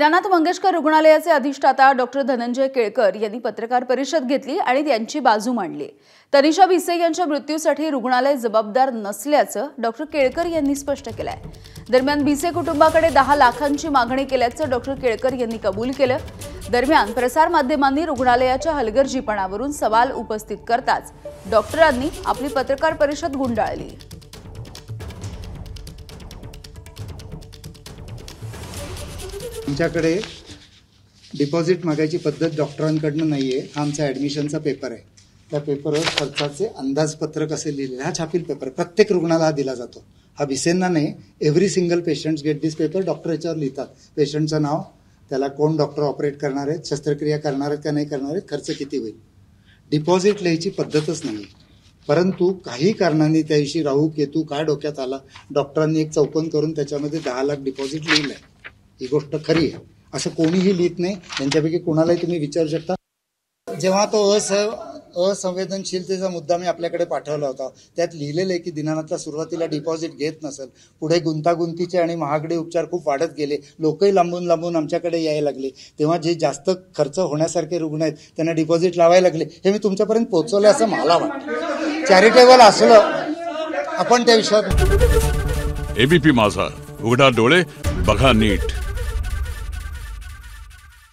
दीनानाथ मंगेशकर रुग्णालयाचे अधिष्ठाता डॉक्टर धनंजय केळकर यांनी पत्रकार परिषद घेतली आणि त्यांची बाजू मांडली। तनिषा भिसे यांच्या मृत्यूसाठी रुग्णालय जबाबदार नसल्याचं डॉक्टर केळकर यांनी स्पष्ट केलंय। दरम्यान भिसे कुटुंबाकडे 10 लाखांची मागणी केल्याचं डॉक्टर केळकर यांनी कबूल केलं। दरम्यान प्रसार माध्यमांनी रुग्णालयाच्या हलगर्जीपणावरून सवाल उपस्थित करताच डॉक्टरांनी आपली पत्रकार परिषद गुंडाळली। आमच्याकडे डिपॉझिट मागायची पद्धत डॉक्टरांकडून नाहीये। हा आमचा ॲडमिशनचा पेपर आहे। त्या पेपरवर खर्चाचे अंदाजपत्रक असे लिहिलेले, हा छापील पेपर प्रत्येक रुग्णाला हा दिला जातो। हा भिसेंना नाही, every single patients get this paper. Doctor याच्यावर लिहितात पेशंटचं नाव, त्याला कोण डॉक्टर ऑपरेट करणार आहेत, शस्त्रक्रिया करणार आहेत का नाही करणार आहेत, खर्च किती होईल। डिपॉझिट लिहायची पद्धतच नाही। परंतु काही कारणांनी त्या दिवशी राहू केतू काय डोक्यात आला, डॉक्टरांनी एक चौकन करून त्याच्यामध्ये 10 लाख डिपॉझिट लिहिलंय। ही गोष्ट खरी आहे, असं कोणीही लिहित नाही। त्यांच्यापैकी कोणालाही तुम्ही विचारू शकता। जेव्हा तो असंवेदनशीलतेचा मुद्दा मी आपल्याकडे पाठवला होता, त्यात लिहिलेलं आहे की दीनानाथला सुरुवातीला डिपॉझिट घेत नसेल, पुढे गुंतागुंतीचे आणि महागडे उपचार खूप वाढत गेले, लोकही लांबून लांबून आमच्याकडे यायला लागले, तेव्हा जे जास्त खर्च होण्यासारखे रुग्ण आहेत त्यांना डिपॉझिट लावायला लागले। हे मी तुमच्यापर्यंत पोहोचवलं असं मला वाटतं। चॅरिटेबल असलं आपण त्या विषयात। एबीपी माझा, उघडा डोळे बघा नीट।